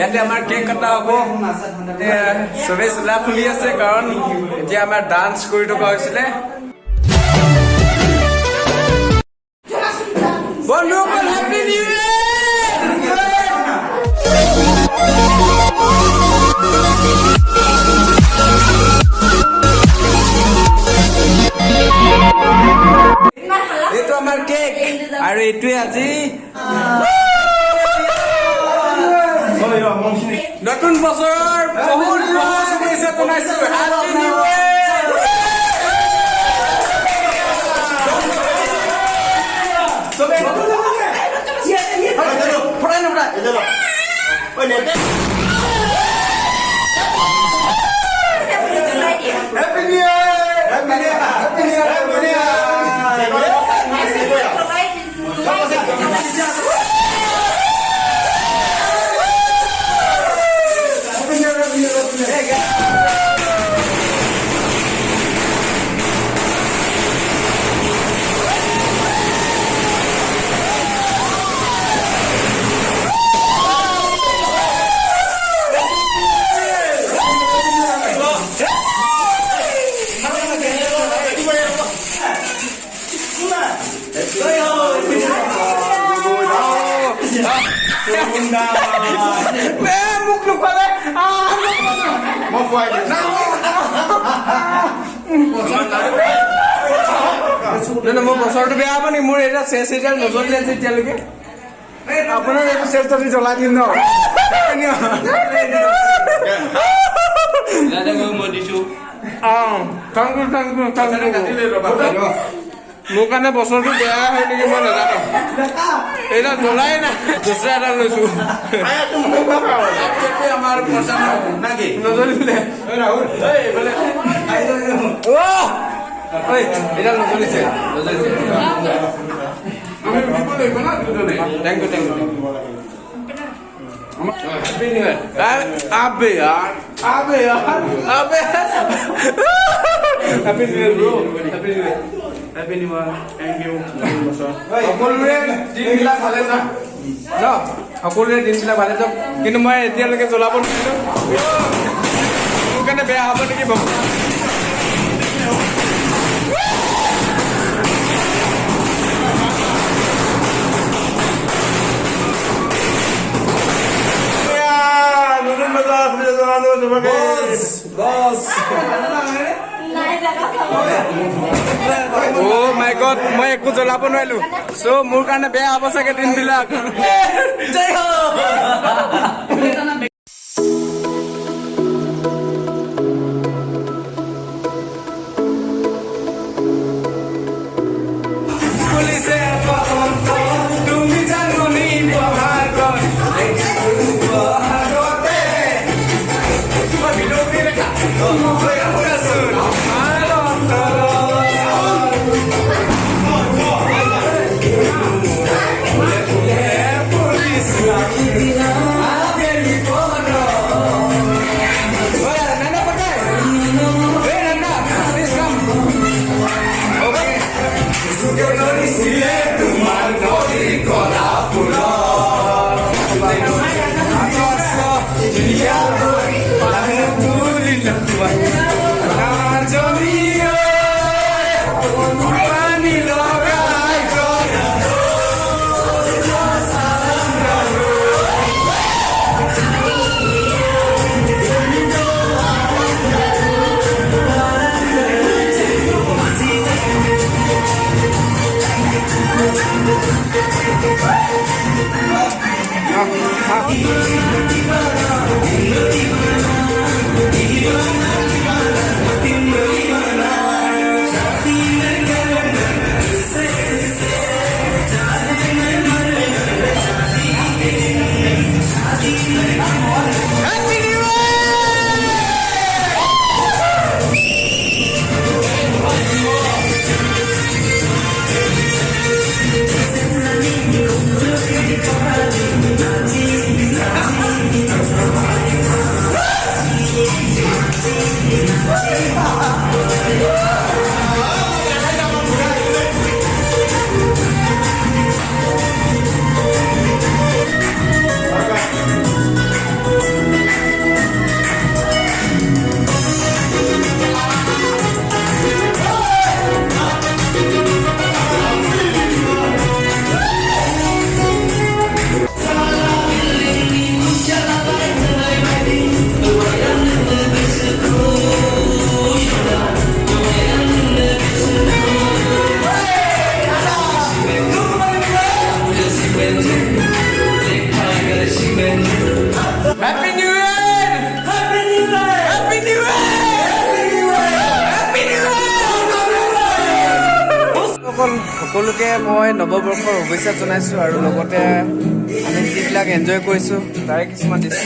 ইয়াতে আমাৰ কেক কটা হ'ব চবেই চোলা খুলি আছে কাৰণ এতিয়া আমাৰ ডান্স কৰি থকা হৈছিলে বন্ধুসকল হেপী নিউ ইয়েৰ এইটো আমাৰ কেক আৰু এইটোৱে আজি নতুন বছৰৰ বহুত বহুত শুভেচ্ছা জনাইছো হেপী নিউ মোক লুকালে মই খুৱাই মোৰ বছৰটো বেয়া হ'ব নি মোৰ এটা চেচ এতিয়া নজ্বলিলে যে এতিয়ালৈকে আপোনাৰ এইটো চেচ যদি জ্বলাই দিম ন মই দিছো মোৰ কাৰণে বছৰটো বেয়া হয় নেকি মই নাজানো এইটা জ্বলাই নাই দুসৰা এটা লৈছো আমাৰ পইচা নজ্বলিলে এটা নজ্বলিছে thank you Happy New Year. Abe yaar. Happy New Year bro. Happy New Year. Happy New Year. Thank you. সকলোৰে দিনবিলাক ভালে যাওক ন সকলোৰে দিনবিলাক ভালে যাওক কিন্তু মই এতিয়ালৈকে জ্বলাব নোৱাৰিলো মোৰ কাৰণে বেয়া হ'ব নেকি বাবু Oh my God, মই একো জ্বলাব নোৱাৰিলো সো মোৰ কাৰণে বেয়া হ'ব চাগে দিনবিলাক জয় ho পুলিশে তুমি জানুনি বহার কর Bye. সকলোকে মই নৱবৰ্ষৰ শুভেচ্ছা জনাইছোঁ আৰু লগতে আমি যিবিলাক এনজয় কৰিছোঁ তাৰে কিছুমান দৃশ্য